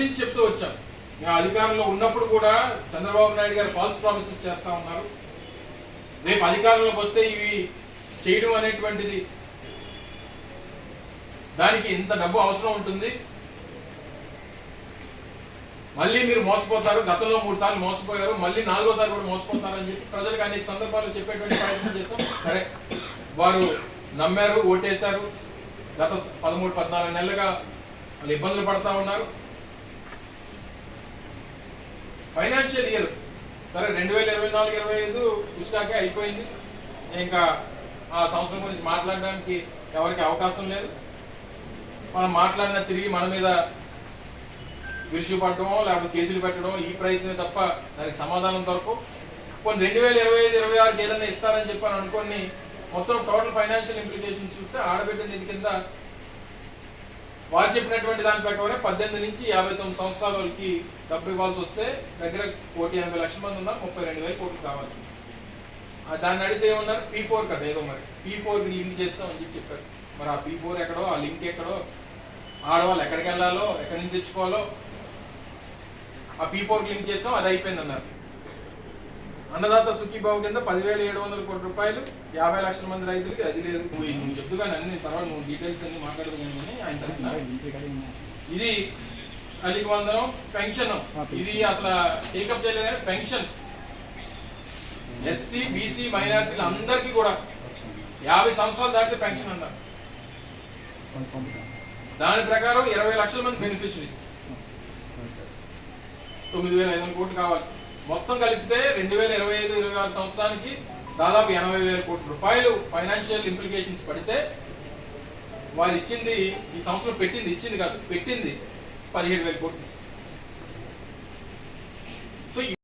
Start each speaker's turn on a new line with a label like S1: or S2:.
S1: నుంచి చెప్తూ వచ్చాం. మేము అధికారంలో ఉన్నప్పుడు కూడా చంద్రబాబు నాయుడు గారు ఫాల్స్ ప్రామిసెస్ చేస్తూ ఉన్నారు. రేపు అధికారంలోకి వస్తే ఇవి చేయడం అనేటువంటిది దానికి ఇంత డబ్బు అవసరం ఉంటుంది, మళ్ళీ మీరు మోసపోతారు, గతంలో 3 సార్లు మోసపోయారు, మళ్ళీ 4వ సారి కూడా మోసపోతారని చెప్పి ప్రజలకు అనేక సందర్భాల్లో చెప్పేటువంటి ప్రయత్నం చేశాం. సరే, వారు నమ్మారు, ఓటేశారు. గత 13-14 నెలలుగా వాళ్ళు ఇబ్బందులు పడతా ఉన్నారు. ఫైనాన్షియల్ ఇయర్ సరే 2024-25 పుష్కాకే అయిపోయింది. ఇంకా ఆ సంవత్సరం గురించి మాట్లాడడానికి ఎవరికి అవకాశం లేదు. మనం మాట్లాడినా తిరిగి మన మీద విరుచుపడటమో లేకపోతే కేసులు పెట్టడం ఈ ప్రయత్నమే తప్ప దానికి సమాధానం దొరకవు. కొన్ని 2025-26 ఏదైనా ఇస్తారని చెప్పని అనుకొని మొత్తం టోటల్ ఫైనాన్షియల్ ఇంప్లికేషన్స్ చూస్తే ఆడబిడ్డ నిధి కింద వారు చెప్పినటువంటి దాని ప్రకారం 18 నుంచి 59 సంవత్సరాల వాళ్ళకి డబ్బు ఇవ్వాల్సి వస్తే దగ్గర 1,80,00,000 మంది ఉన్నారు, 32,000 కోట్లు కావాలి. దాన్ని అడిగితే ఏమన్నారు, P4 కదా ఏదో మరి P4కి లింక్ చేస్తామని చెప్పారు. మరి ఆ P4 ఎక్కడో, ఆ లింక్ ఎక్కడో, ఆడవాళ్ళు ఎక్కడికి వెళ్ళాలో, ఎక్కడి నుంచి తెచ్చుకోవాలో ఆ P4కి లింక్ చేస్తాం, అది అయిపోయింది అన్నారు. అన్నదాత సుఖీబాబు కింద 10,700 కోట్ల రూపాయలు 50 లక్షల మంది రైతులకి, అది లేదు. నువ్వు చెప్తూ కానీ అన్ని తర్వాత నువ్వు డీటెయిల్స్ అన్ని మాట్లాడదు కానీ ఆయన తరఫున ఇది తల్లికి వందనం, పెన్షన్ ఇది అసలు టేకప్ చేయలేదు కానీ పెన్షన్ ఎస్సీ బీసీ మైనారిటీలు అందరికీ కూడా 50 సంవత్సరాలు దాటితే పెన్షన్ అన్నారు. దాని ప్రకారం 20 లక్షల మంది బెనిఫిషరీస్, 9,500 కోట్లు కావాలి. మొత్తం కలిపితే 2025-26 సంవత్సరానికి దాదాపు 80,000 కోట్ల రూపాయలు ఫైనాన్షియల్ ఇంప్లికేషన్స్ పడితే వారు ఇచ్చింది, ఈ సంవత్సరం పెట్టింది 17,000 కోట్లు.